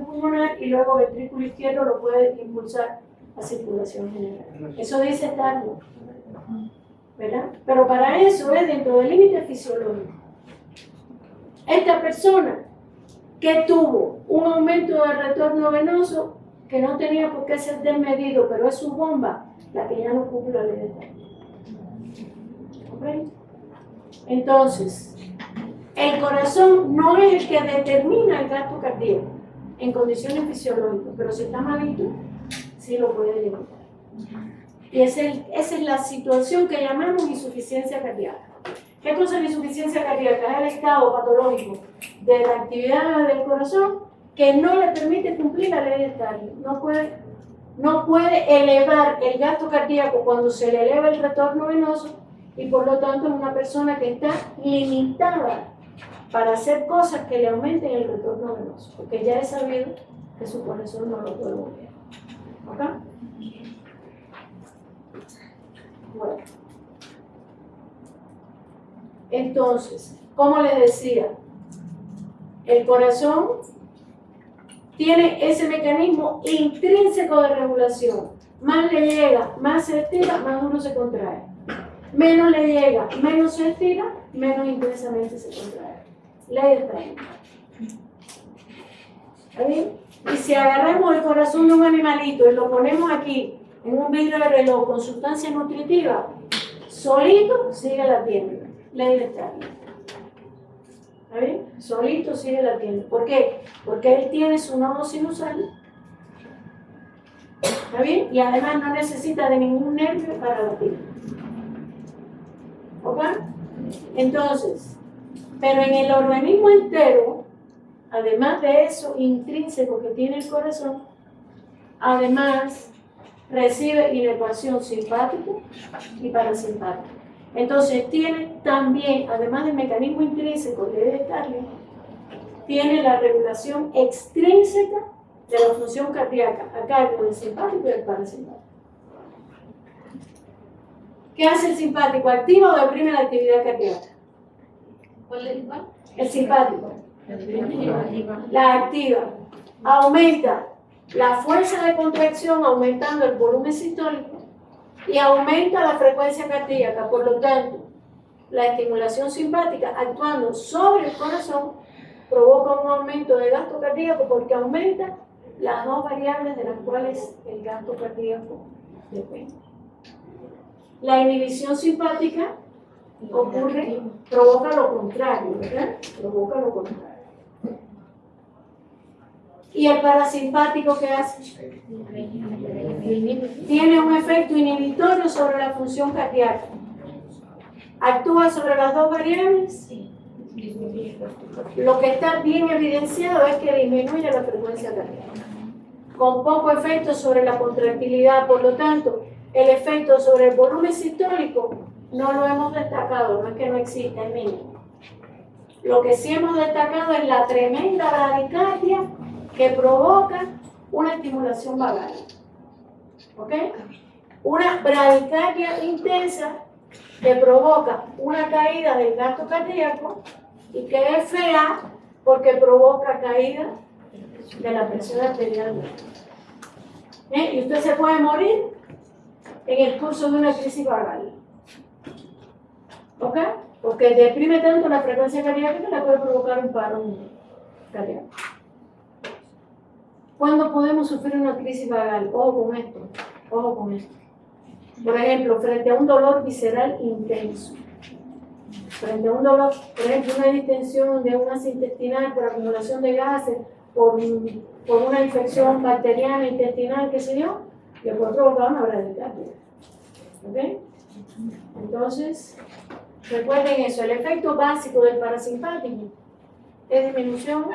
pulmonar y luego ventrículo izquierdo lo puede impulsar a circulación general. Eso dice Darwin, ¿verdad? Pero para eso es dentro del límite fisiológico. Esta persona que tuvo un aumento del retorno venoso que no tenía por qué ser desmedido, pero es su bomba la que ya no cumple la ley de Darwin. ¿Okay? Entonces, el corazón no es el que determina el gasto cardíaco en condiciones fisiológicas, pero si está malito, sí lo puede limitar. Y esa es la situación que llamamos insuficiencia cardíaca. ¿Qué cosa es la insuficiencia cardíaca? Es el estado patológico de la actividad del corazón que no le permite cumplir la ley de Darwin. No puede elevar el gasto cardíaco cuando se le eleva el retorno venoso y por lo tanto es una persona que está limitada para hacer cosas que le aumenten el retorno venoso, porque ya he sabido que su corazón no lo puede mover. ¿Ok? Bueno. Entonces, como les decía, el corazón tiene ese mecanismo intrínseco de regulación. Más le llega, más se estira, más duro se contrae. Menos le llega, menos se estira, menos intensamente se contrae. Ley de Darwin. ¿Está bien? Y si agarramos el corazón de un animalito y lo ponemos aquí en un vidrio de reloj con sustancia nutritiva, solito sigue latiendo. Ley de Darwin. ¿Está bien? Solito sigue latiendo. ¿Por qué? Porque él tiene su nodo sinusal. ¿Está bien? Y además no necesita de ningún nervio para latir. ¿Ok? Entonces, pero en el organismo entero, además de eso intrínseco que tiene el corazón, además recibe inervación simpática y parasimpática. Entonces tiene también, además del mecanismo intrínseco que debe estarle, tiene la regulación extrínseca de la función cardíaca a cargo del simpático y del parasimpático. ¿Qué hace el simpático? ¿Activa o deprime la actividad cardíaca? ¿Cuál es igual? El simpático. La activa. Aumenta la fuerza de contracción aumentando el volumen sistólico y aumenta la frecuencia cardíaca. Por lo tanto, la estimulación simpática actuando sobre el corazón provoca un aumento de gasto cardíaco porque aumenta las dos variables de las cuales el gasto cardíaco depende. La inhibición simpática provoca lo contrario, ¿verdad? Provoca lo contrario. ¿Y el parasimpático qué hace? Tiene un efecto inhibitorio sobre la función cardíaca. ¿Actúa sobre las dos variables? Lo que está bien evidenciado es que disminuye la frecuencia cardíaca, con poco efecto sobre la contractilidad. Por lo tanto, el efecto sobre el volumen sistólico no lo hemos destacado, no es que no exista, es mínimo. Lo que sí hemos destacado es la tremenda bradicardia que provoca una estimulación vagal. ¿Ok? Una bradicardia intensa que provoca una caída del gasto cardíaco y que es fea porque provoca caída de la presión arterial. Y usted se puede morir en el curso de una crisis vagal. ¿Ok? Porque deprime tanto la frecuencia cardíaca que le puede provocar un paro cardíaco. ¿Cuándo podemos sufrir una crisis vagal? Ojo con esto, ojo con esto. Por ejemplo, frente a un dolor visceral intenso. Frente a un dolor, por ejemplo, una distensión de un ácido intestinal por acumulación de gases, por una infección bacteriana intestinal, qué sé yo, que puede provocar una bradicardia. ¿Ok? Entonces, recuerden eso, el efecto básico del parasimpático es disminución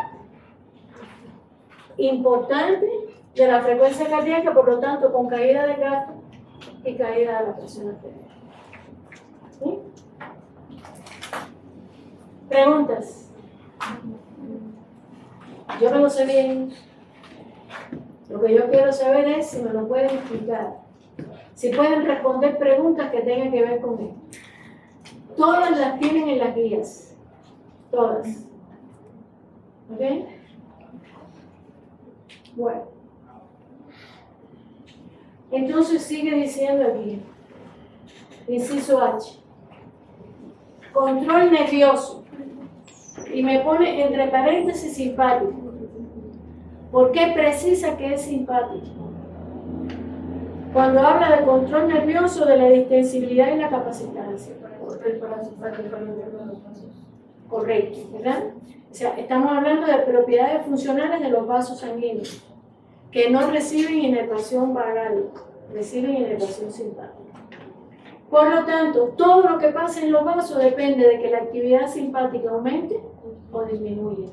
importante de la frecuencia cardíaca, por lo tanto, con caída del gasto y caída de la presión arterial. ¿Sí? ¿Preguntas? Yo me lo sé bien. Lo que yo quiero saber es si me lo pueden explicar. Si pueden responder preguntas que tengan que ver con esto. Todas las tienen en las guías. Todas. ¿Ok? Bueno. Entonces sigue diciendo aquí, inciso H, control nervioso, y me pone entre paréntesis simpático. ¿Por qué precisa que es simpático? Cuando habla de control nervioso, de la distensibilidad y la capacitancia. Correcto, ¿verdad? O sea, estamos hablando de propiedades funcionales de los vasos sanguíneos, que no reciben inervación vagal, reciben inervación simpática. Por lo tanto, todo lo que pasa en los vasos depende de que la actividad simpática aumente o disminuya.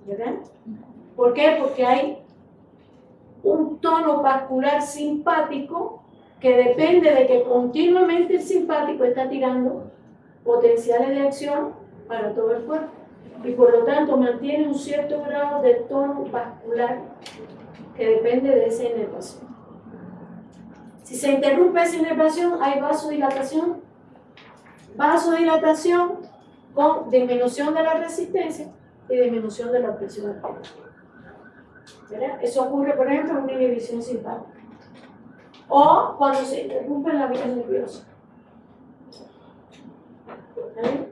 ¿Verdad? ¿Por qué? Porque hay un tono vascular simpático que depende de que continuamente el simpático está tirando potenciales de acción para todo el cuerpo y por lo tanto mantiene un cierto grado de tono vascular que depende de esa inervación. Si se interrumpe esa inervación, hay vasodilatación con disminución de la resistencia y disminución de la presión arterial. ¿Verdad? Eso ocurre, por ejemplo, en una inhibición simpática o cuando se interrumpe la vía nerviosa. ¿Vale?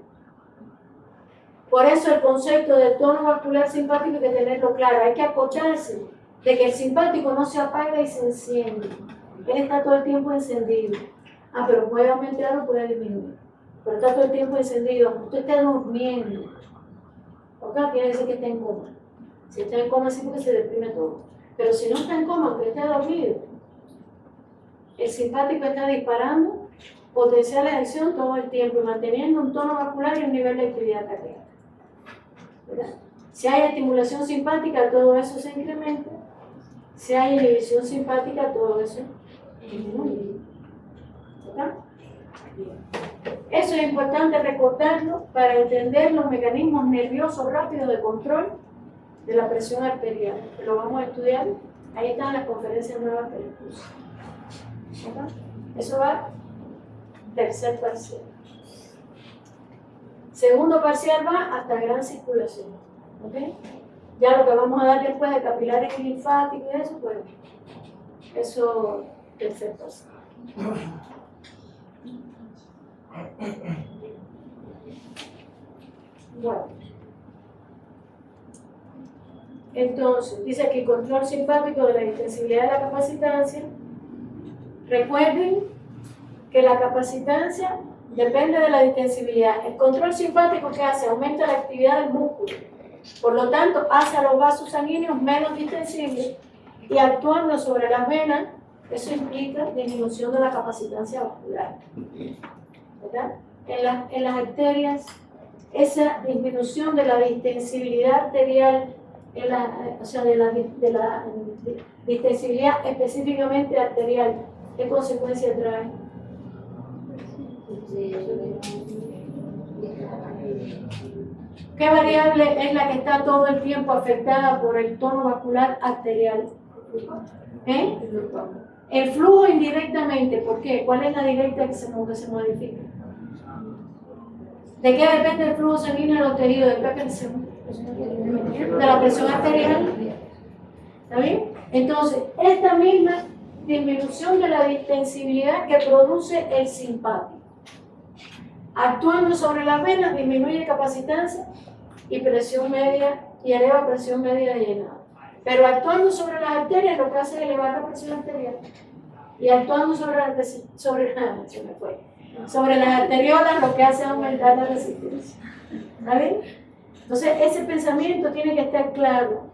Por eso el concepto del tono vascular simpático hay que tenerlo claro, hay que acocharse de que el simpático no se apaga y se enciende. Él está todo el tiempo encendido. Pero puede aumentar o puede disminuir. Pero está todo el tiempo encendido. Aunque usted esté durmiendo, ¿ok? Quiere decir que está en coma. Si está en coma, sí, porque se deprime todo. Pero si no está en coma, aunque esté dormido, el simpático está disparando potenciales de acción todo el tiempo y manteniendo un tono vascular y un nivel de actividad cardíaca. ¿Verdad? Si hay estimulación simpática, todo eso se incrementa. Si hay inhibición simpática, todo eso disminuye. ¿Verdad? Eso es importante recordarlo para entender los mecanismos nerviosos rápidos de control de la presión arterial. Lo vamos a estudiar. Ahí están las conferencias nuevas que les puse. ¿Verdad? Eso va tercer parcial. Segundo parcial va hasta gran circulación. ¿Okay? Ya lo que vamos a dar después de capilares linfáticos y eso, pues, eso tercer parcial. Bueno. Entonces, dice aquí control simpático de la intensibilidad de la capacitancia. Recuerden que la capacitancia depende de la intensibilidad. El control simpático, ¿qué hace? Aumenta la actividad del músculo. Por lo tanto, hace a los vasos sanguíneos menos distensibles y actuando sobre las venas, eso implica disminución de la capacitancia vascular. ¿Verdad? En las arterias, esa disminución de la distensibilidad arterial, o sea, de la distensibilidad específicamente arterial, ¿qué consecuencia trae? ¿Qué variable es la que está todo el tiempo afectada por el tono vascular arterial? El flujo indirectamente. ¿Por qué? ¿Cuál es la directa que se modifica? ¿De qué depende el flujo sanguíneo de los tejidos? ¿De qué presión? De la presión arterial. ¿Está bien? Entonces, esta misma disminución de la distensibilidad que produce el simpático, actuando sobre las venas, disminuye capacitancia y presión media y eleva presión media de llenado. Pero actuando sobre las arterias lo que hace es elevar la presión arterial. Y actuando sobre las arteriolas lo que hace es aumentar la resistencia. ¿Está bien? Entonces ese pensamiento tiene que estar claro.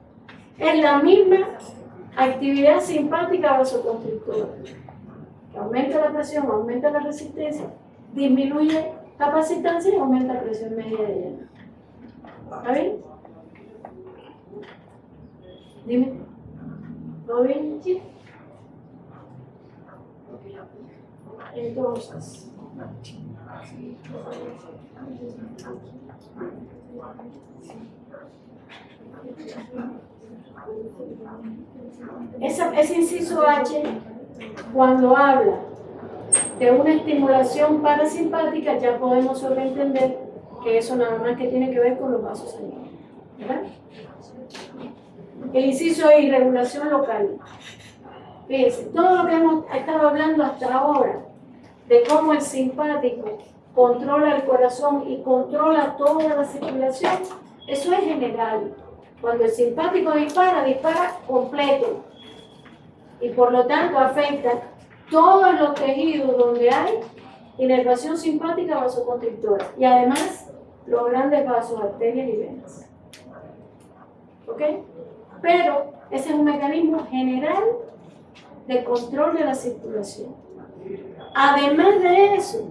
Es la misma actividad simpática vasoconstrictora. Que aumenta la presión, aumenta la resistencia, disminuye capacitancia y aumenta la presión media de llenado. ¿Está bien? Dime. ¿Todo bien, chicos? Entonces, ese inciso H, cuando habla de una estimulación parasimpática, ya podemos sobreentender que eso nada más que tiene que ver con los vasos sanguíneos. ¿Verdad? El inciso I, regulación local. Fíjense, todo lo que hemos estado hablando hasta ahora, de cómo el simpático controla el corazón y controla toda la circulación, eso es general. Cuando el simpático dispara, dispara completo. Y por lo tanto afecta todos los tejidos donde hay inervación simpática vasoconstrictora. Y además los grandes vasos, arterias y venas. ¿Ok? Pero ese es un mecanismo general de control de la circulación. Además de eso,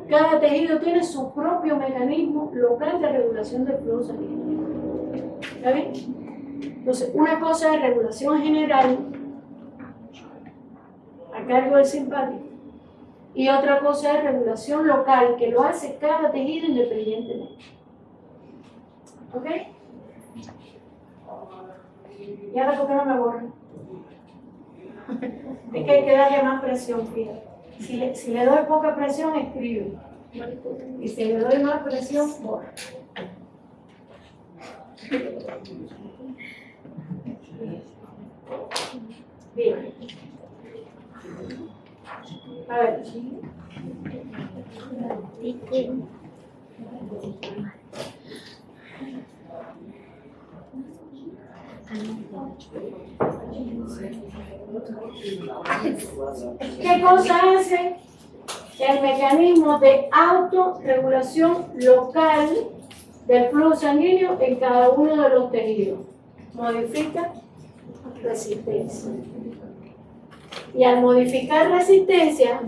cada tejido tiene su propio mecanismo local de regulación del flujo sanguíneo. ¿Está bien? Entonces, una cosa es regulación general a cargo del simpático y otra cosa es regulación local que lo hace cada tejido independientemente. ¿Ok? Y ahora, ¿por qué no me borran? Es que hay que darle más presión, fíjate. Si le doy poca presión, escribe. Y si le doy más presión, borra. Bien. A ver. ¿Qué cosa hace el mecanismo de autorregulación local del flujo sanguíneo en cada uno de los tejidos? Modifica resistencia. Y al modificar resistencia,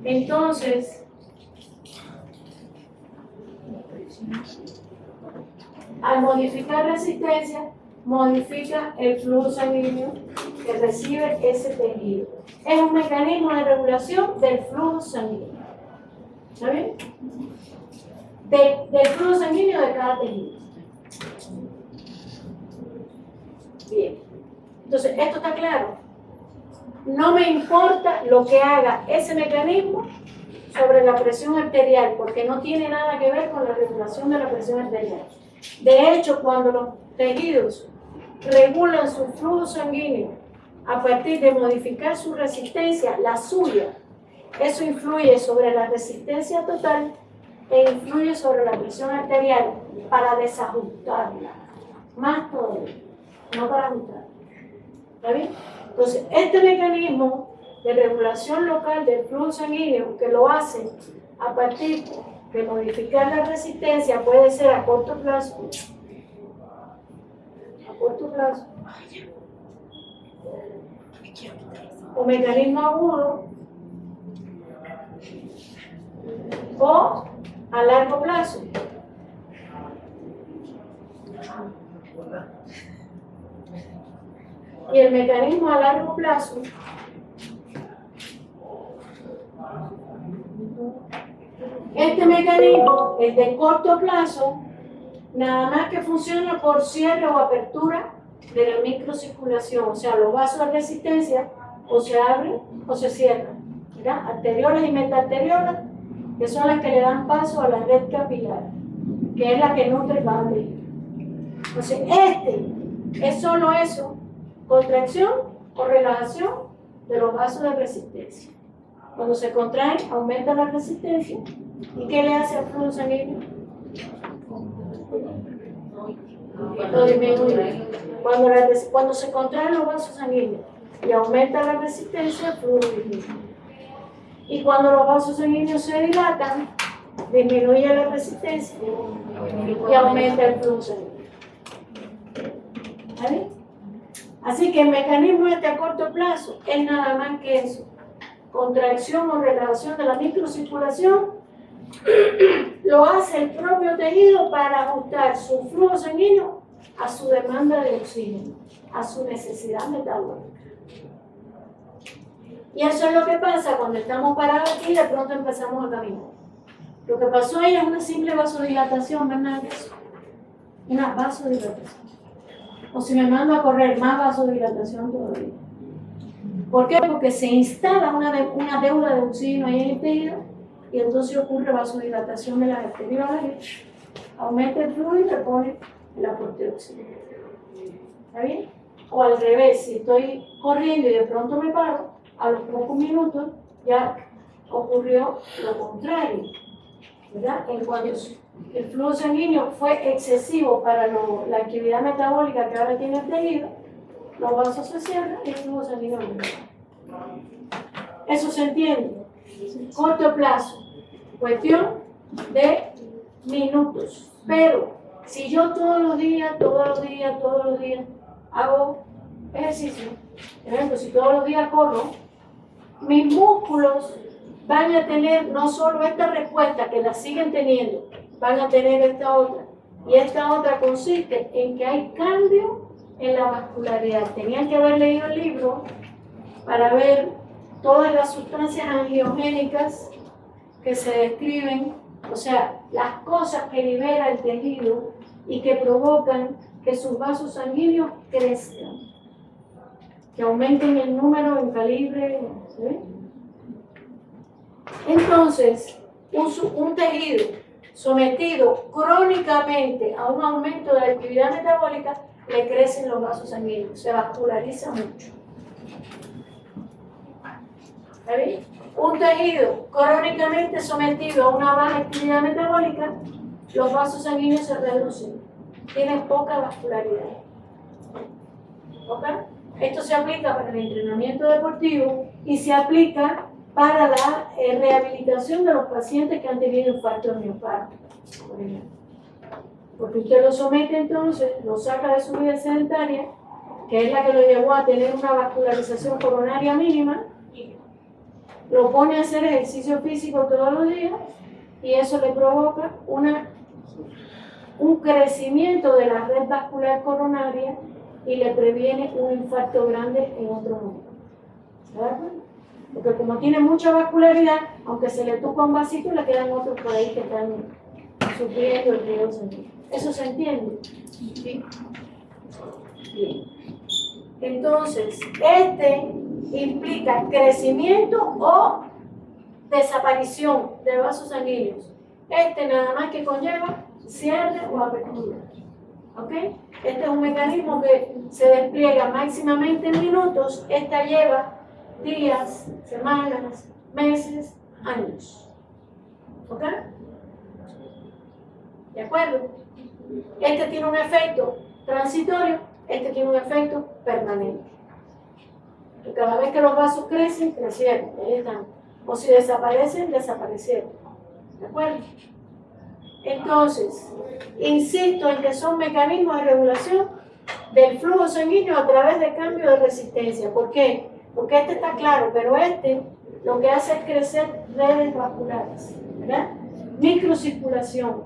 entonces modifica el flujo sanguíneo que recibe ese tejido. Es un mecanismo de regulación del flujo sanguíneo. ¿Está bien? Del flujo sanguíneo de cada tejido. Bien. Entonces, ¿esto está claro? No me importa lo que haga ese mecanismo sobre la presión arterial, porque no tiene nada que ver con la regulación de la presión arterial. De hecho, cuando los tejidos regulan su flujo sanguíneo a partir de modificar su resistencia, la suya, eso influye sobre la resistencia total e influye sobre la presión arterial para desajustarla. Más todavía, no para ajustarla. ¿Está bien? Entonces, este mecanismo de regulación local del flujo sanguíneo que lo hace a partir de modificar la resistencia puede ser a corto plazo, o mecanismo agudo, o a largo plazo. Y el mecanismo a largo plazo este mecanismo, el de corto plazo, nada más que funciona por cierre o apertura de la microcirculación, o sea, los vasos de resistencia o se abren o se cierran, ¿verdad? Arteriolas y metarteriolas, que son las que le dan paso a la red capilar, que es la que nutre cada tejido. Entonces, es solo eso, contracción o relajación de los vasos de resistencia. Cuando se contraen, aumenta la resistencia. ¿Y qué le hace al flujo sanguíneo? Lo disminuye. Cuando se contraen los vasos sanguíneos y aumenta la resistencia, el flujo disminuye. Y cuando los vasos sanguíneos se dilatan, disminuye la resistencia y aumenta el flujo sanguíneo. ¿Vale? Así que el mecanismo este a corto plazo es nada más que eso. Contracción o relajación de la microcirculación lo hace el propio tejido para ajustar su flujo sanguíneo a su demanda de oxígeno, a su necesidad metabólica. Y eso es lo que pasa cuando estamos parados aquí y de pronto empezamos a caminar. Lo que pasó ahí es una simple vasodilatación, ¿verdad? Una vasodilatación. O si me mando a correr, más vasodilatación todavía. ¿Por qué? Porque se instala una deuda de oxígeno ahí en el tejido y entonces ocurre vasodilatación de las arterias, aumenta el flujo y repone el aporte de oxígeno. ¿Está bien? O al revés, si estoy corriendo y de pronto me paro, a los pocos minutos ya ocurrió lo contrario, ¿verdad? En cuanto el flujo sanguíneo fue excesivo para la actividad metabólica que ahora tiene el tejido, los vasos se cierran y el flujo sanguíneo aumenta. ¿Eso se entiende? Corto plazo, cuestión de minutos. Pero si yo todos los días hago ejercicio, por ejemplo, si todos los días corro, mis músculos van a tener no solo esta respuesta que la siguen teniendo, van a tener esta otra. Y esta otra consiste en que hay cambio en la vascularidad. Tenían que haber leído el libro para ver todas las sustancias angiogénicas que se describen, o sea, las cosas que libera el tejido y que provocan que sus vasos sanguíneos crezcan, que aumenten el número, en calibre, ¿sí? Entonces, un tejido sometido crónicamente a un aumento de la actividad metabólica, le crecen los vasos sanguíneos, se vasculariza mucho. ¿Está bien? Un tejido crónicamente sometido a una baja actividad metabólica, los vasos sanguíneos se reducen, tienen poca vascularidad. ¿Ok? Esto se aplica para el entrenamiento deportivo y se aplica para la rehabilitación de los pacientes que han tenido infarto de miocardio, por ejemplo. Porque usted lo somete entonces, lo saca de su vida sedentaria, que es la que lo llevó a tener una vascularización coronaria mínima, lo pone a hacer ejercicio físico todos los días y eso le provoca un crecimiento de la red vascular coronaria y le previene un infarto grande en otro momento. ¿Se da cuenta? Porque como tiene mucha vascularidad, aunque se le tupa un vasito, le quedan otros por ahí que están sufriendo el riesgo sanguíneo. ¿Eso se entiende? ¿Sí? Bien. Entonces, implica crecimiento o desaparición de vasos sanguíneos. Nada más que conlleva cierre o apertura. ¿Ok? Este es un mecanismo que se despliega máximamente en minutos. Esta lleva días, semanas, meses, años. ¿Ok? ¿De acuerdo? Este tiene un efecto transitorio, este tiene un efecto permanente. Y cada vez que los vasos crecen, crecieron, ahí están. O si desaparecen, desaparecieron. ¿De acuerdo? Entonces, insisto en que son mecanismos de regulación del flujo sanguíneo a través de cambio de resistencia. ¿Por qué? Porque este está claro, pero lo que hace es crecer redes vasculares, ¿verdad? Microcirculación,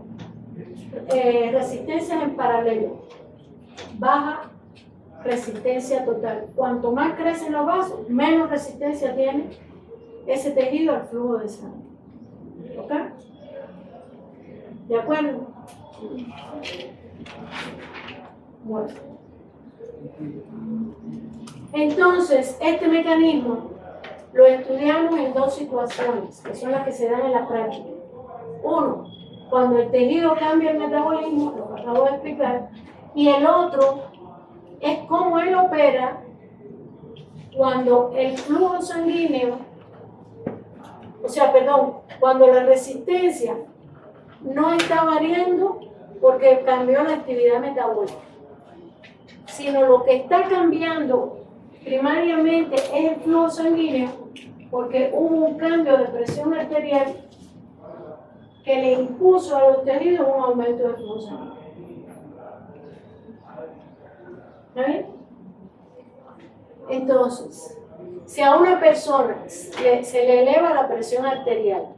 resistencias en paralelo, baja resistencia total. Cuanto más crecen los vasos, menos resistencia tiene ese tejido al flujo de sangre. ¿Ok? ¿De acuerdo? Bueno. Entonces, este mecanismo lo estudiamos en dos situaciones, que son las que se dan en la práctica. Uno, cuando el tejido cambia el metabolismo, lo que acabo de explicar, y el otro es cómo él opera cuando el flujo sanguíneo, cuando la resistencia no está variando porque cambió la actividad metabólica, sino lo que está cambiando primariamente es el flujo sanguíneo porque hubo un cambio de presión arterial que le impuso a los tejidos un aumento de flujo sanguíneo. ¿Está bien? Entonces, si a una persona se le eleva la presión arterial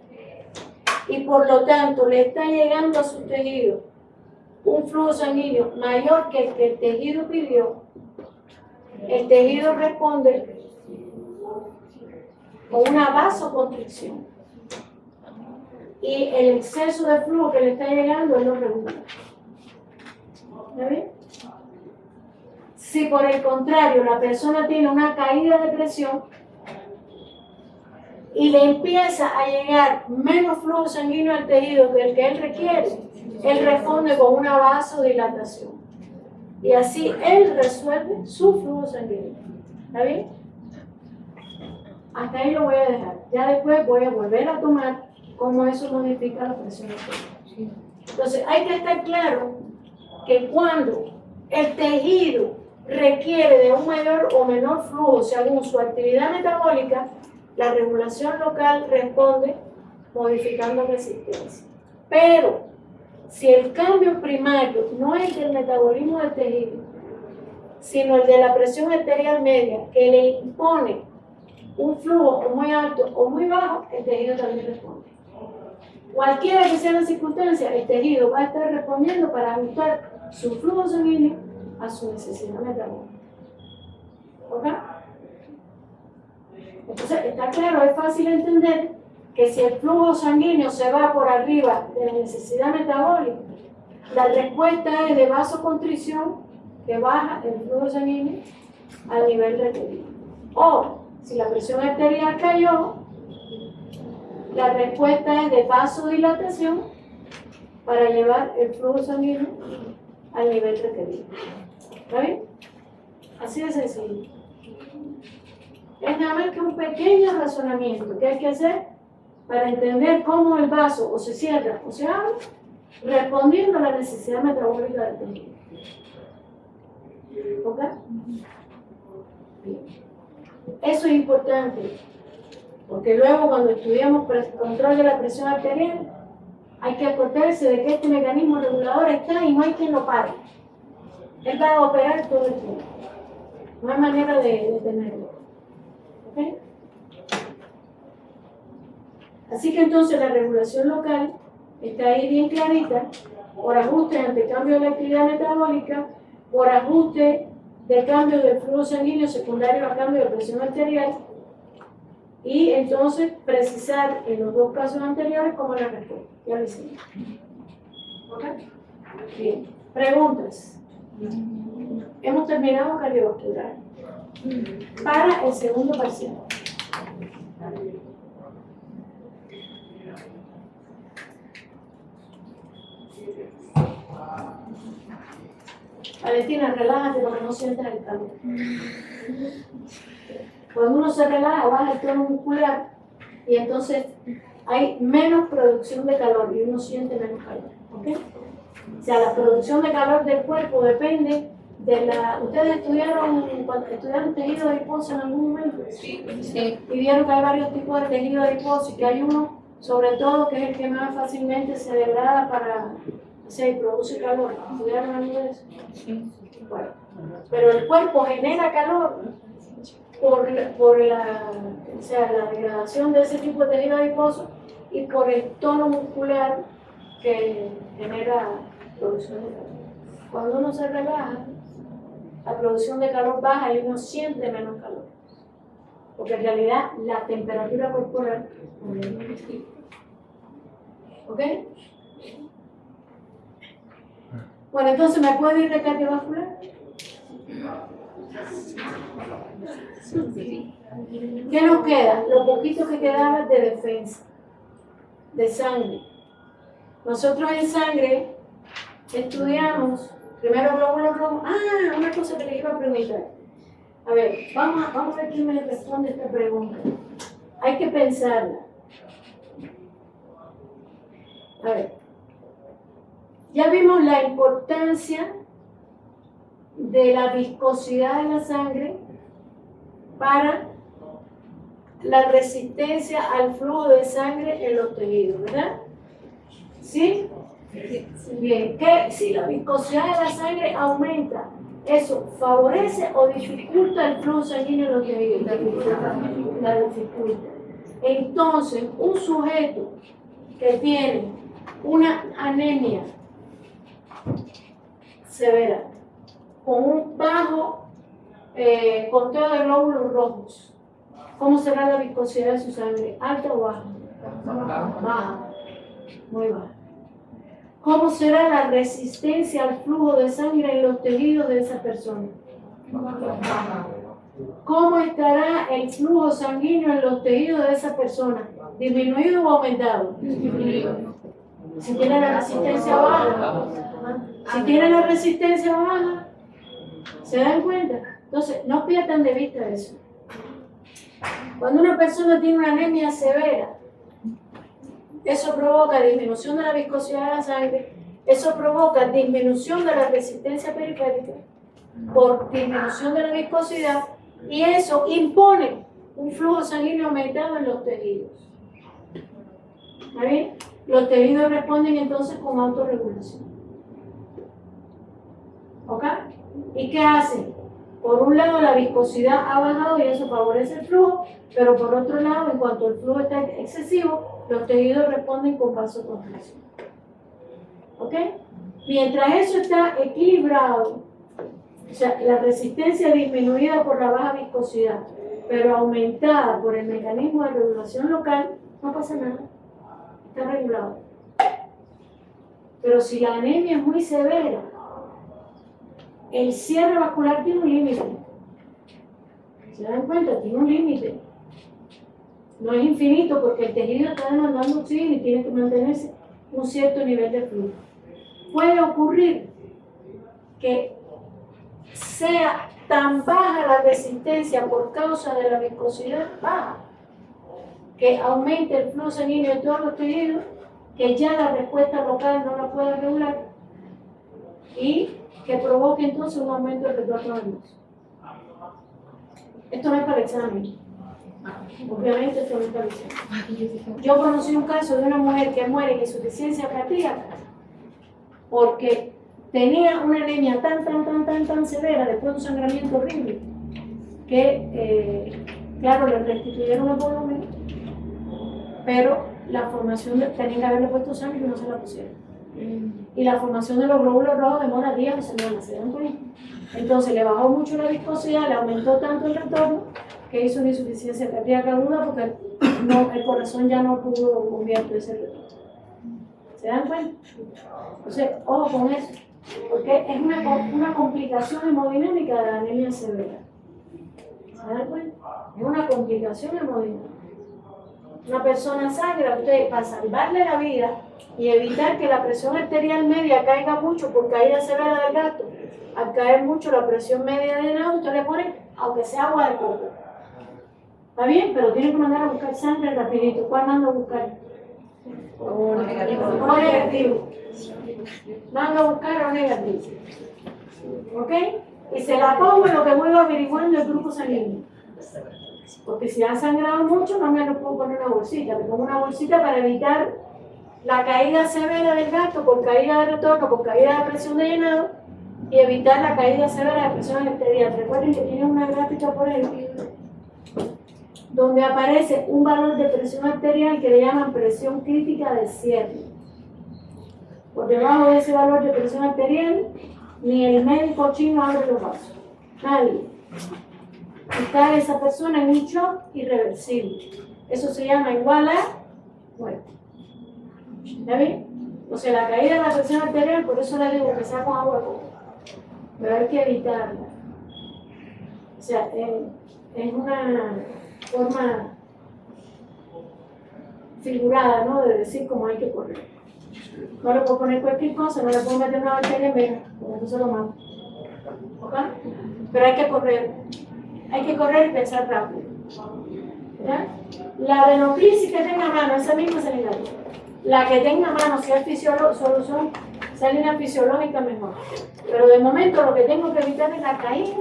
y por lo tanto le está llegando a su tejido un flujo sanguíneo mayor que el que el tejido pidió, el tejido responde con una vasoconstricción y el exceso de flujo que le está llegando es lo regular. ¿Está bien? Si por el contrario la persona tiene una caída de presión y le empieza a llegar menos flujo sanguíneo al tejido que el que él requiere, él responde con una vasodilatación. Y así él resuelve su flujo sanguíneo. ¿Está bien? Hasta ahí lo voy a dejar. Ya después voy a volver a tomar cómo eso modifica la presión arterial. Entonces hay que estar claro que cuando el tejido requiere de un mayor o menor flujo según su actividad metabólica, la regulación local responde modificando resistencia. Pero si el cambio primario no es del metabolismo del tejido, sino el de la presión arterial media, que le impone un flujo o muy alto o muy bajo, el tejido también responde. Cualquiera que sea la circunstancia, el tejido va a estar respondiendo para ajustar su flujo sanguíneo a su necesidad metabólica. ¿Ok? Entonces, está claro, es fácil entender que si el flujo sanguíneo se va por arriba de la necesidad metabólica, la respuesta es de vasoconstricción, que baja el flujo sanguíneo al nivel requerido. O, si la presión arterial cayó, la respuesta es de vasodilatación para llevar el flujo sanguíneo al nivel requerido. ¿Está bien? Así de sencillo. Es nada más que un pequeño razonamiento que hay que hacer para entender cómo el vaso o se cierra o se abre, respondiendo a la necesidad metabólica del tejido. ¿Ok? Bien. Eso es importante, porque luego cuando estudiamos control de la presión arterial, hay que acordarse de que este mecanismo regulador está y no hay quien lo pare. Él va a operar todo el tiempo. No hay manera de detenerlo. ¿Ok? Así que entonces la regulación local está ahí bien clarita, por ajuste ante cambio de la actividad metabólica, por ajuste de cambio del flujo sanguíneo secundario a cambio de presión arterial, y entonces precisar en los dos casos anteriores cómo la respuesta. Ya lo hicimos. ¿Ok? Bien. Preguntas. Hemos terminado cardiovascular. Para el segundo parcial. Valentina, relájate porque no sientas el calor. Cuando uno se relaja, baja el tono muscular y entonces hay menos producción de calor y uno siente menos calor. ¿Ok? O sea, la producción de calor del cuerpo depende de la... ¿Ustedes estudiaron tejido adiposo en algún momento? Sí. Y vieron que hay varios tipos de tejido adiposo y que hay uno, sobre todo, que es el que más fácilmente se degrada para... O sea, y produce calor. ¿Estudiaron algo de eso? Sí. Bueno, pero el cuerpo genera calor por la degradación de ese tipo de tejido adiposo y por el tono muscular que genera producción de calor. Cuando uno se relaja, la producción de calor baja y uno siente menos calor. Porque en realidad la temperatura corporal aumenta. ¿Ok? Bueno, entonces, ¿me puedo ir de cardiovascular? ¿Qué nos queda? Lo poquito que quedaba de defensa, de sangre. Nosotros en sangre estudiamos primero glóbulos rojos. Ah, una cosa que les iba a preguntar. A ver, vamos a ver quién me responde esta pregunta. Hay que pensarla. A ver. Ya vimos la importancia de la viscosidad de la sangre para la resistencia al flujo de sangre en los tejidos, ¿verdad? ¿Sí? Bien. ¿Qué? Si la viscosidad de la sangre aumenta, ¿eso favorece o dificulta el flujo sanguíneo en los tejidos? La dificulta. Entonces, un sujeto que tiene una anemia severa, con un bajo conteo de glóbulos rojos, ¿cómo será la viscosidad de su sangre? ¿Alta o baja? Baja, muy baja. ¿Cómo será la resistencia al flujo de sangre en los tejidos de esa persona? Baja. ¿Cómo estará el flujo sanguíneo en los tejidos de esa persona? ¿Disminuido o aumentado? Disminuido. Si tiene la resistencia baja. Si tiene la resistencia baja, ¿Se dan cuenta? Entonces, no pierdan de vista eso. Cuando una persona tiene una anemia severa, eso provoca disminución de la viscosidad de la sangre, eso provoca disminución de la resistencia periférica por disminución de la viscosidad, y eso impone un flujo sanguíneo aumentado en los tejidos. ¿Está bien? Los tejidos responden entonces con autorregulación. ¿Ok? ¿Y qué hacen? Por un lado la viscosidad ha bajado y eso favorece el flujo, pero por otro lado, en cuanto el flujo está excesivo, los tejidos responden con vasoconstricción. ¿Ok? Mientras eso está equilibrado, o sea, la resistencia disminuida por la baja viscosidad, pero aumentada por el mecanismo de regulación local, no pasa nada. Está regulado. Pero si la anemia es muy severa, el cierre vascular tiene un límite. ¿Se dan cuenta? Tiene un límite. No es infinito porque el tejido está demandando oxígeno y tiene que mantenerse un cierto nivel de flujo. Puede ocurrir que sea tan baja la resistencia por causa de la viscosidad baja, que aumente el flujo sanguíneo en todos los tejidos, que ya la respuesta local no la pueda regular y que provoque entonces un aumento del retorno venoso. Esto no es para el examen. Obviamente esto no es para el examen. Yo conocí un caso de una mujer que muere en insuficiencia cardíaca porque tenía una anemia tan severa después de un sangramiento horrible que, claro, le restituyeron el volumen, pero la formación tenían que haberle puesto sangre y no se la pusieron. Y la formación de los glóbulos rojos demora días o semanas, ¿se dan cuenta? Entonces le bajó mucho la viscosidad, le aumentó tanto el retorno que hizo una insuficiencia cardíaca aguda porque el corazón ya no pudo bombear todo ese retorno. ¿Se dan cuenta? Entonces, ojo con eso, porque es una complicación hemodinámica de la anemia severa. ¿Se dan cuenta? Es una complicación hemodinámica. Una persona sangra, usted, para salvarle la vida y evitar que la presión arterial media caiga mucho por caída severa del gato, al caer mucho la presión media del lado, usted le pone, aunque sea agua de coco. ¿Está bien? Pero tiene que mandar a buscar sangre rapidito. ¿Cuál manda a buscar? O negativo. Manda a buscar o negativo. ¿Ok? Y se la pongo en lo que vuelvo averiguando el grupo sanguíneo. Porque si ha sangrado mucho, no me lo puedo poner una bolsita. Me pongo una bolsita para evitar la caída severa del gato por caída de retorno, por caída de presión de llenado y evitar la caída severa de presión arterial. Recuerden que tienen una gráfica por ahí donde aparece un valor de presión arterial que le llaman presión crítica de cierre. Por debajo de ese valor de presión arterial, ni el médico chino abre los vasos. Nadie. Y cae esa persona en un shock irreversible. Eso se llama igual a muerte. ¿Está bien? O sea, la caída de la presión arterial, por eso le digo que sea con agua de coco. Pero hay que evitarla. O sea, es una forma figurada, ¿no? De decir cómo hay que correr. No le puedo poner cualquier cosa, no le puedo meter una bacteria en vena, porque eso se lo mato. ¿Ok? Pero hay que correr. Hay que correr y pensar rápido. ¿Ya? La adenocrisis que tenga a mano, esa misma salina. La que tenga a mano, si es solución salina fisiológica, mejor. Pero de momento lo que tengo que evitar es la caída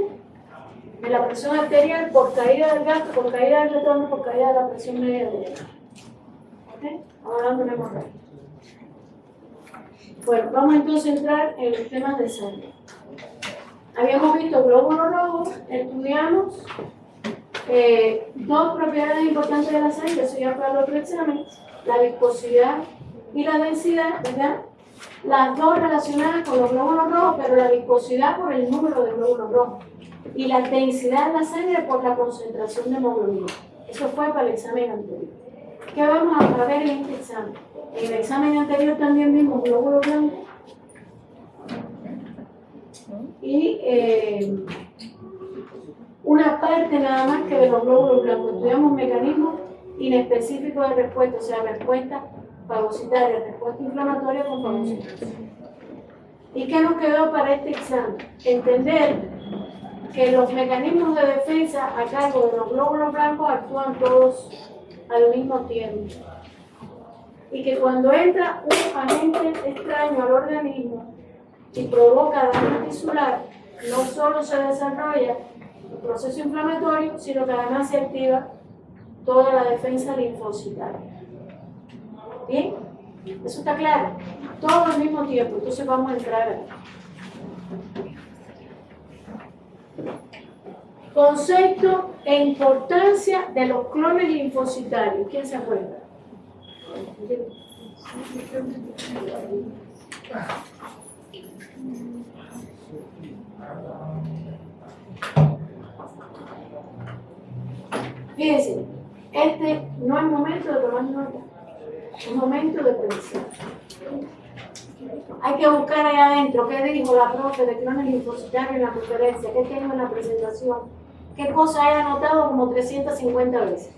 de la presión arterial por caída del gasto, por caída del retorno, por caída de la presión media de ella. ¿Ok? Ahora dando una hemorragia. Bueno, vamos entonces a entrar en los temas de sangre. Habíamos visto glóbulos rojos, estudiamos dos propiedades importantes de la sangre, eso ya fue al otro examen, la viscosidad y la densidad, ¿verdad? Las dos relacionadas con los glóbulos rojos, pero la viscosidad por el número de glóbulos rojos y la densidad de la sangre por la concentración de hemoglobina. Eso fue para el examen anterior. ¿Qué vamos a ver en este examen? En el examen anterior también vimos glóbulos blancos y una parte nada más que de los glóbulos blancos. Estudiamos mecanismos inespecíficos de respuesta, o sea, respuesta fagocitaria, respuesta inflamatoria con fagocitaria. ¿Y qué nos quedó para este examen? Entender que los mecanismos de defensa a cargo de los glóbulos blancos actúan todos al mismo tiempo. Y que cuando entra un agente extraño al organismo y provoca daño tisular, no solo se desarrolla el proceso inflamatorio, sino que además se activa toda la defensa linfocitaria. ¿Bien? ¿Eso está claro? Todo al mismo tiempo, entonces vamos a entrar ahí. Concepto e importancia de los clones linfocitarios. ¿Quién se acuerda? Fíjense, este no es momento de tomar nota, es momento de pensar. Hay que buscar allá adentro qué dijo la profe de clones linfocitarios en la conferencia, qué tengo en la presentación, qué cosa he anotado como 350 veces.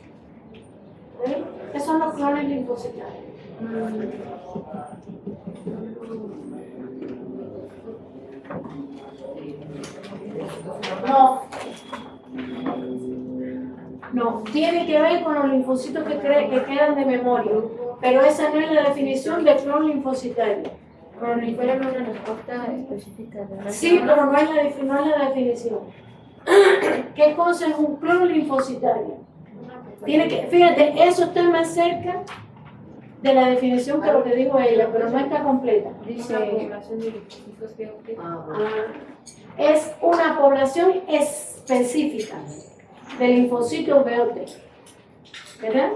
¿Sí? ¿Qué son los clones linfocitarios? No, tiene que ver con los linfocitos que quedan de memoria, pero esa no es la definición de clon linfocitario. Pero ni fuera una respuesta específica de la Sí, pero no es la definición. ¿Qué cosa es un clon linfocitario? Tiene que, fíjate, eso está más cerca de la definición que lo que dijo ella, pero no está completa. Dice población de linfocitos B. Es una población específica de linfocitos B o T. ¿Verdad?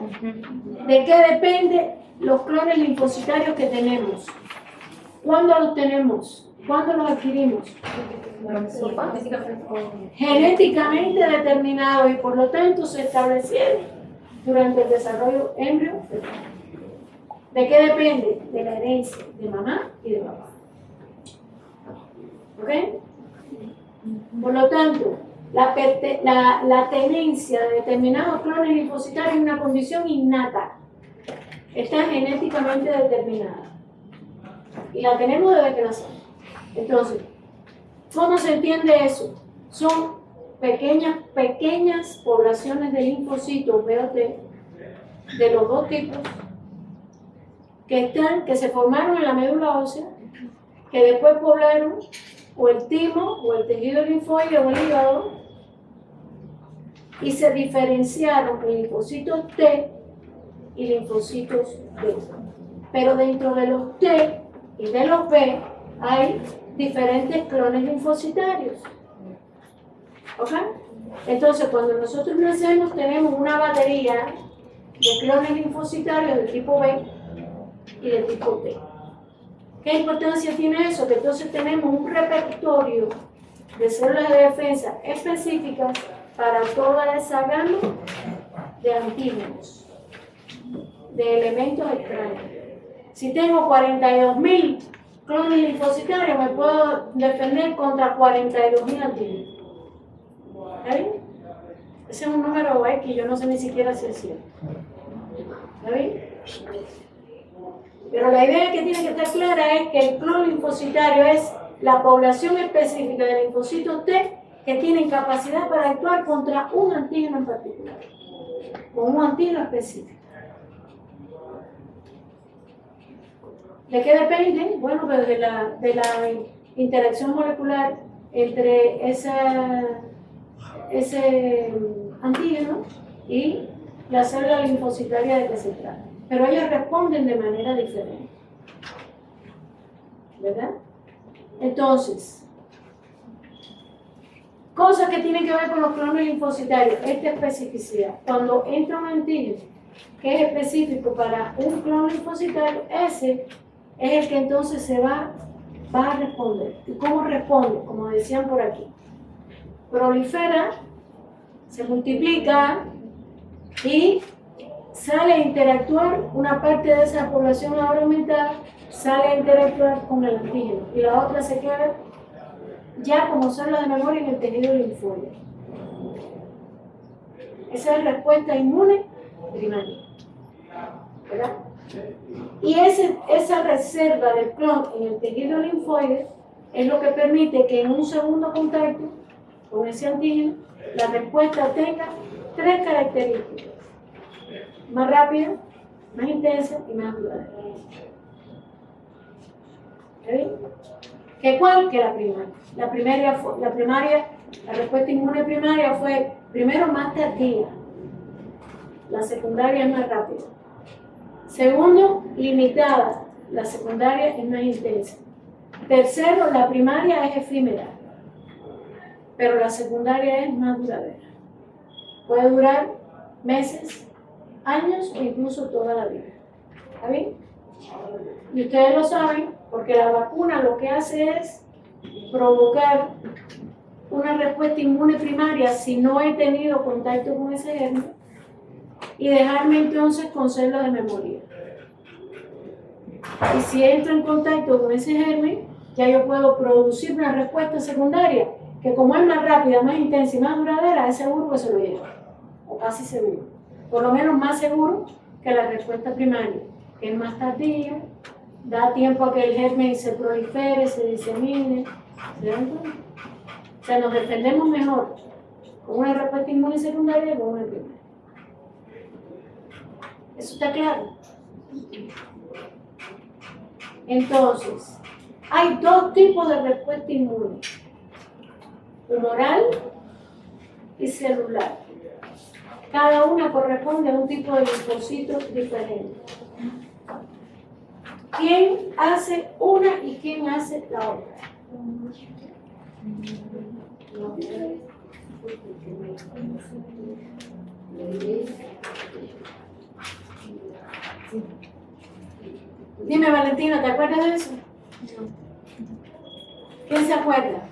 ¿De qué depende los clones linfocitarios que tenemos? ¿Cuándo los tenemos? ¿Cuándo los adquirimos? Genéticamente determinados y por lo tanto se establecieron durante el desarrollo embrio. ¿De qué depende? De la herencia de mamá y de papá. ¿Ok? Por lo tanto, la tenencia de determinados clones linfocitarios es una condición innata. Está genéticamente determinada. Y la tenemos desde que nacemos. Entonces, ¿cómo se entiende eso? Son pequeñas poblaciones de linfocitos B o T de los dos tipos que se formaron en la médula ósea, que después poblaron o el timo o el tejido linfoide o el hígado y se diferenciaron en linfocitos T y linfocitos B. Pero dentro de los T y de los B hay diferentes clones linfocitarios. ¿Ok? Entonces, cuando nosotros nacemos, tenemos una batería de clones linfocitarios de tipo B y de tipo T. ¿Qué importancia tiene eso? Que entonces tenemos un repertorio de células de defensa específicas para toda esa gama de antígenos, de elementos extraños. Si tengo 42.000 clones linfocitarios, me puedo defender contra 42.000 antígenos. ¿Está bien? Ese es un número X, yo no sé ni siquiera si es cierto. ¿Está bien? Pero la idea que tiene que estar clara es que el clon linfocitario es la población específica de linfocitos T que tienen capacidad para actuar contra un antígeno en particular, con un antígeno específico. ¿De qué depende? Bueno, pues de la interacción molecular entre ese antígeno y la célula linfocitaria de que se trata. Pero ellos responden de manera diferente. ¿Verdad? Entonces, cosas que tienen que ver con los clones linfocitarios, esta especificidad. Cuando entra un antígeno que es específico para un clon linfocitario, ese es el que entonces se va a responder. ¿Y cómo responde? Como decían por aquí. Prolifera, se multiplica y sale a interactuar, una parte de esa población ahora aumentada, sale a interactuar con el antígeno y la otra se queda ya como célula de memoria en el tejido linfoide. Esa es la respuesta inmune primaria. ¿Verdad? Y esa reserva del clon en el tejido linfoide es lo que permite que en un segundo contacto con ese antígeno, la respuesta tenga 3 características: más rápida, más intensa y más duradera. ¿Está bien? ¿Qué cuál? Que la primaria. La respuesta inmune primaria fue primero más tardía, la secundaria es más rápida. Segundo, limitada, la secundaria es más intensa. Tercero, la primaria es efímera, pero la secundaria es más duradera. Puede durar meses, años o incluso toda la vida. ¿Está bien? Y ustedes lo saben porque la vacuna lo que hace es provocar una respuesta inmune primaria si no he tenido contacto con ese germen y dejarme entonces con células de memoria. Y si entro en contacto con ese germen, ya yo puedo producir una respuesta secundaria que, como es más rápida, más intensa y más duradera, es seguro que se lo lleva, o casi seguro, por lo menos más seguro que la respuesta primaria, que es más tardía, da tiempo a que el germen se prolifere, se disemine. ¿Se dan cuenta? O sea, nos defendemos mejor con una respuesta inmune secundaria que con una primaria. ¿Eso está claro? Entonces, hay 2 tipos de respuesta inmune: humoral y celular. Cada una corresponde a un tipo de linfocito diferente. ¿Quién hace una y quién hace la otra? Dime, Valentina, ¿te acuerdas de eso? ¿Quién se acuerda?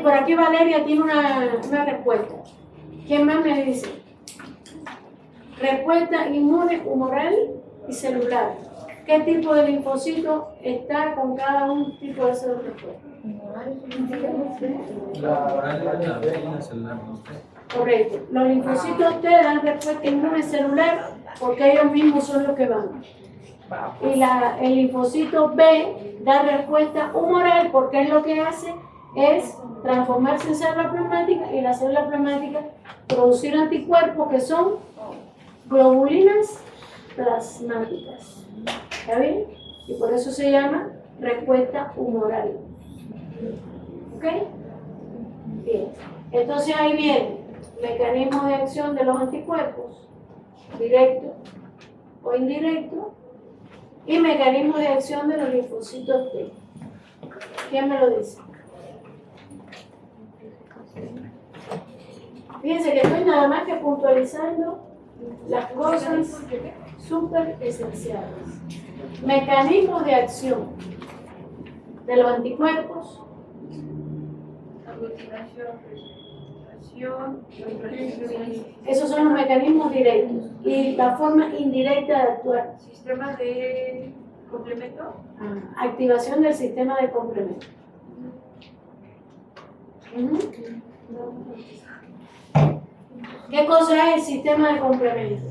Por aquí Valeria tiene una respuesta. ¿Quién más me dice? Respuesta inmune, humoral y celular. ¿Qué tipo de linfocito está con cada un tipo de célula respuesta? Correcto. Los linfocitos T dan respuesta inmune celular porque ellos mismos son los que van. Y el linfocito B da respuesta humoral porque es lo que hace es transformarse en célula plasmática y la célula plasmática producir anticuerpos que son globulinas plasmáticas. ¿Está bien? Y por eso se llama respuesta humoral. ¿Ok? Bien. Entonces ahí viene mecanismo de acción de los anticuerpos, directo o indirecto, y mecanismo de acción de los linfocitos T. ¿Quién me lo dice? Fíjense que estoy nada más que puntualizando las cosas súper esenciales. Mecanismos de acción de los anticuerpos. Esos son los mecanismos directos. Y la forma indirecta de actuar. Sistema de complemento. Activación del sistema de complemento. ¿Qué cosa es el sistema de complemento?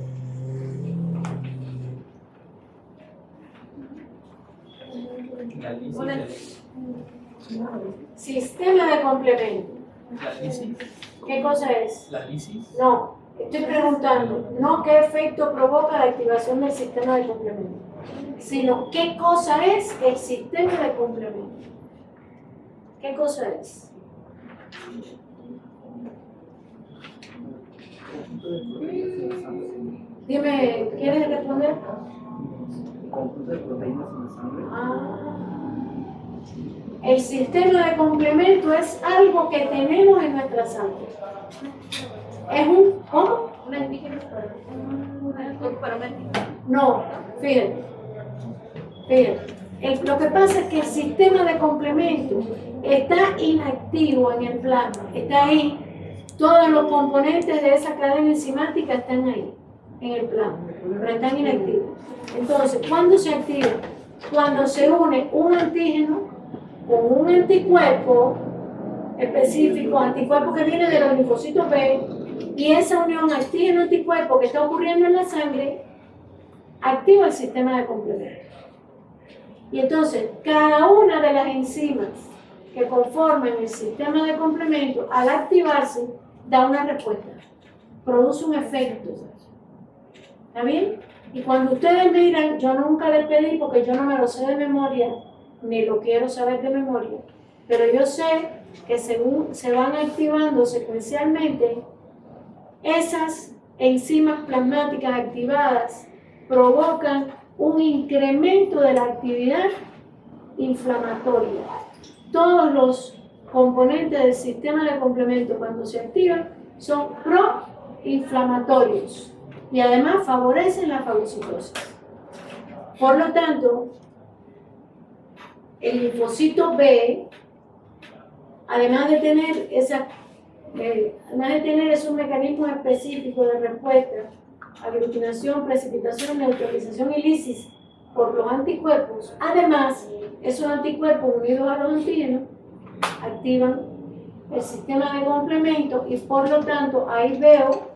Sistema de complemento. ¿Qué cosa es? ¿La lisis? No, estoy preguntando, no qué efecto provoca la activación del sistema de complemento, sino qué cosa es el sistema de complemento. ¿Qué cosa es? Dime, ¿quieres responder? Conjunto de proteínas en la sangre. El sistema de complemento es algo que tenemos en nuestra sangre. Es un, ¿cómo? Un antígeno para un antígeno. No, fíjate. Lo que pasa es que el sistema de complemento está inactivo en el plasma, está ahí. Todos los componentes de esa cadena enzimática están ahí, en el plasma, pero están inactivos. Entonces, ¿cuándo se activa? Cuando se une un antígeno con un anticuerpo específico, anticuerpo que viene de los linfocitos B, y esa unión antígeno-anticuerpo que está ocurriendo en la sangre activa el sistema de complemento. Y entonces, cada una de las enzimas que conforman el sistema de complemento, al activarse, da una respuesta, produce un efecto. ¿Está bien? Y cuando ustedes miran, yo nunca les pedí porque yo no me lo sé de memoria, ni lo quiero saber de memoria, pero yo sé que según se van activando secuencialmente, esas enzimas plasmáticas activadas provocan un incremento de la actividad inflamatoria. Todos los componentes del sistema de complemento cuando se activan son proinflamatorios y además favorecen la fagocitosis. Por lo tanto, el linfocito B, además de tener esos mecanismos específicos de respuesta, aglutinación, precipitación, neutralización y lisis por los anticuerpos, además, esos anticuerpos unidos a los antígenos activan el sistema de complemento y por lo tanto ahí veo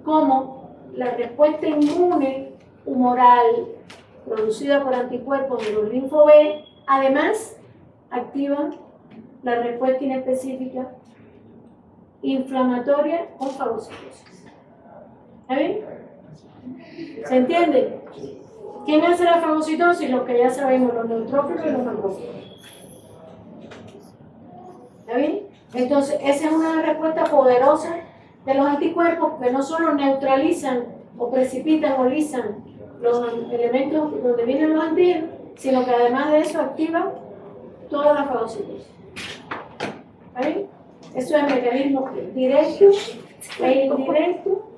cómo la respuesta inmune humoral producida por anticuerpos de los linfo B, además activan la respuesta inespecífica inflamatoria con fagocitosis. ¿Está bien? ¿Se entiende? ¿Quién hace la fagocitosis? Los que ya sabemos, los neutrófilos y los macrófagos. ¿Está bien? Entonces, esa es una respuesta poderosa de los anticuerpos que no solo neutralizan o precipitan o lisan los elementos donde vienen los antígenos, sino que además de eso activan toda la fagocitosis. ¿Está bien? Eso es el mecanismo directo e indirecto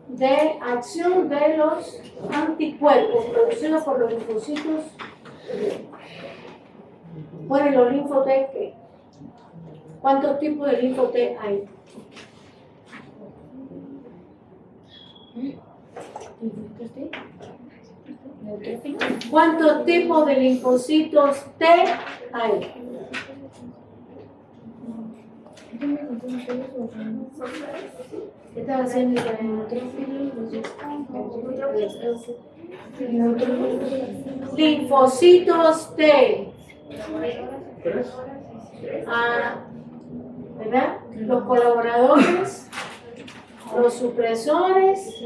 de acción de los anticuerpos producidos por los linfocitos. Bueno, ¿y los linfo T qué? ¿Cuántos tipos de linfo T hay? ¿Cuántos tipos de linfocitos T hay? ¿Qué estás haciendo con el linfocitos T? ¿Verdad? Los colaboradores, los supresores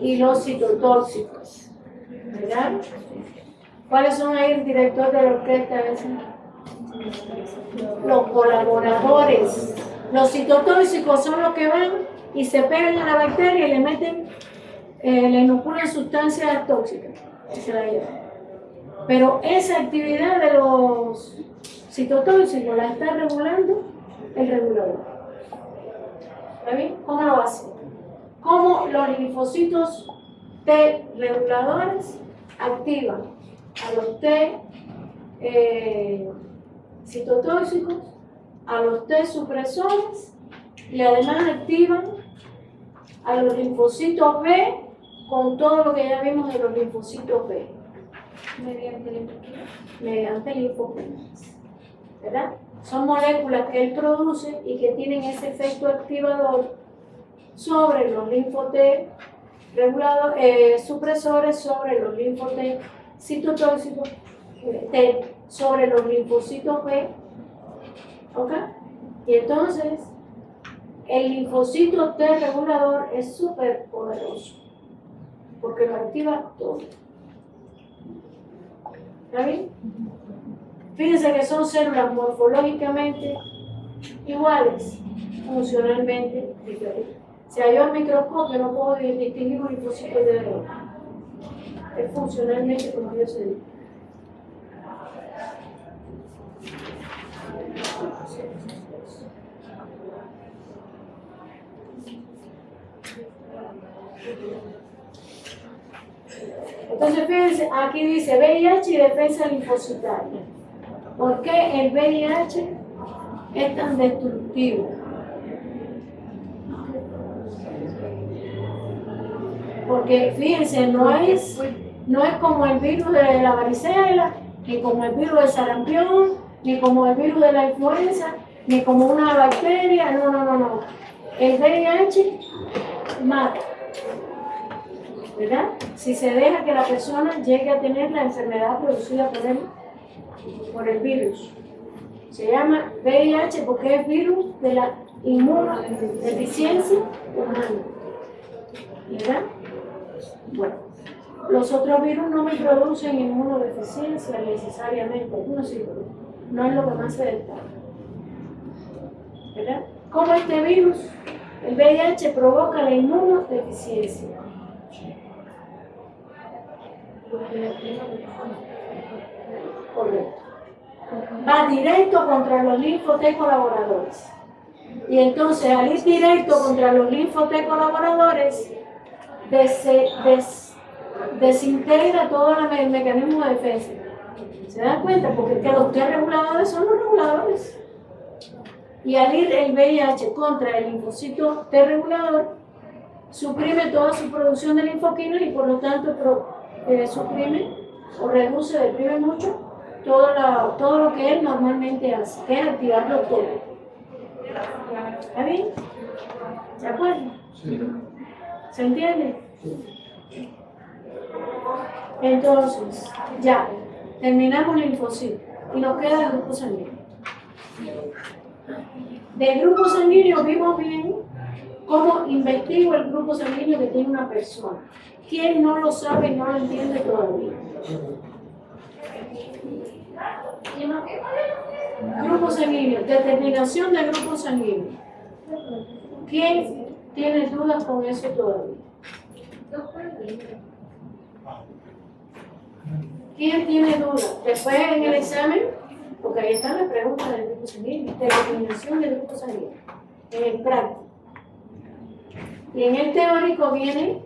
y los citotóxicos. ¿Verdad? ¿Cuáles son ahí el director de la orquesta? Los colaboradores. Los citotóxicos son los que van y se pegan a la bacteria y le meten, le inoculan sustancias tóxicas y se la llevan. Pero esa actividad de los citotóxicos la está regulando el regulador. ¿Está bien? ¿Cómo lo hace? ¿Cómo los linfocitos T reguladores activan a los T citotóxicos, a los T supresores y además activan a los linfocitos B con todo lo que ya vimos de los linfocitos B? Mediante linfoquinas, ¿verdad? Son moléculas que él produce y que tienen ese efecto activador sobre los linfo T supresores, sobre los linfo T citotóxicos, sobre los linfocitos B. ¿Ok? Y entonces, el linfocito T regulador es súper poderoso porque lo activa todo. ¿Está bien? Fíjense que son células morfológicamente iguales, funcionalmente diferentes. Si yo al microscopio no puedo distinguir un linfocito de otro. Es funcionalmente como yo se dice. Entonces fíjense, aquí dice VIH y defensa linfocitaria. ¿Por qué el VIH es tan destructivo? Porque fíjense, no es como el virus de la varicela, ni como el virus del sarampión, ni como el virus de la influenza, ni como una bacteria, no. El VIH mata, ¿verdad? Si se deja que la persona llegue a tener la enfermedad producida por el virus. Se llama VIH porque es virus de la inmunodeficiencia humana. ¿Verdad? Bueno, los otros virus no me producen inmunodeficiencia necesariamente. Algunos sí, pero no es lo que más se destaca. ¿Verdad? ¿Cómo este virus, el VIH, provoca la inmunodeficiencia? Correcto. Va directo contra los linfoT colaboradores. Y entonces, al ir directo contra los linfoT colaboradores, desintegra todo el mecanismo de defensa. ¿Se dan cuenta? Porque es que los T reguladores son los reguladores. Y al ir el VIH contra el linfocito T regulador, suprime toda su producción de linfoquinas y por lo tanto suprime o reduce, deprime mucho todo lo que él normalmente hace, que es activarlo todo. ¿Está bien? ¿De acuerdo? Sí. ¿Se entiende? Entonces, ya, terminamos el linfocito y nos queda el grupo sanguíneo. Del grupo sanguíneo vimos bien cómo investigo el grupo sanguíneo que tiene una persona. ¿Quién no lo sabe y no lo entiende todavía? Grupo sanguíneo, determinación del grupo sanguíneo. ¿Quién tiene dudas con eso todavía? ¿Quién tiene dudas? Después en el examen, porque ahí están las preguntas del grupo sanguíneo, determinación del grupo sanguíneo, en el práctico. Y en el teórico viene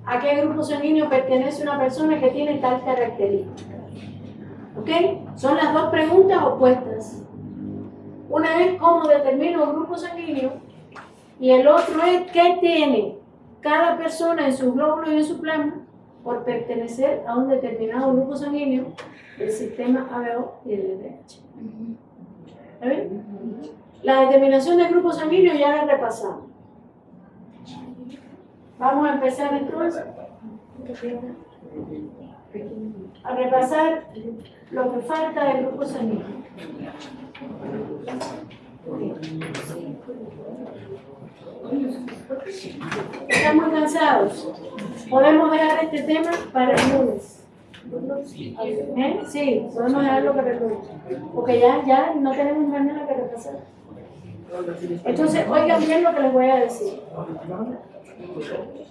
a qué grupo sanguíneo pertenece una persona que tiene tal característica. ¿Ok? Son las dos preguntas opuestas. Una es cómo determino un grupo sanguíneo y el otro es qué tiene cada persona en sus glóbulos y en su plasma por pertenecer a un determinado grupo sanguíneo del sistema ABO y del VIH. ¿Está bien? La determinación del grupo sanguíneo ya la repasamos. Vamos a empezar entonces a repasar lo que falta del grupo sanguíneo. ¿Están muy cansados? ¿Podemos dejar este tema para el lunes? ¿Eh? Sí, podemos dejarlo para el lunes. Porque ya no tenemos más nada que repasar. Entonces, oigan bien lo que les voy a decir.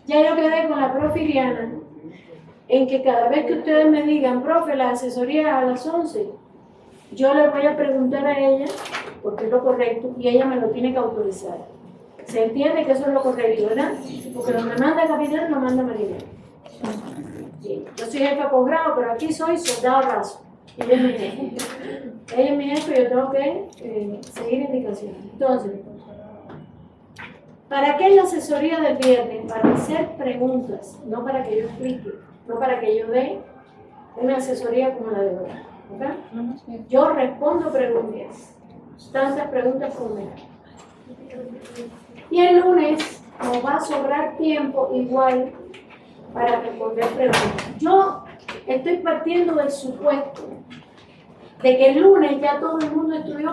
Ya yo quedé con la profe Iriana en que cada vez que ustedes me digan, profe, la asesoría a las 11, yo le voy a preguntar a ella, porque es lo correcto, y ella me lo tiene que autorizar. ¿Se entiende que eso es lo correcto, verdad? Porque donde manda capitán, no manda marinero. Sí. Yo soy jefa posgrado, pero aquí soy soldado raso. Ella es mi jefe. Ella es mi jefe y yo tengo que seguir indicaciones. Entonces, ¿para qué es la asesoría del viernes? Para hacer preguntas, no para que yo explique, no para que yo dé una asesoría como la de hoy. ¿Okay? Yo respondo preguntas, tantas preguntas como me. Y el lunes nos va a sobrar tiempo igual para responder preguntas. Yo estoy partiendo del supuesto de que el lunes ya todo el mundo estudió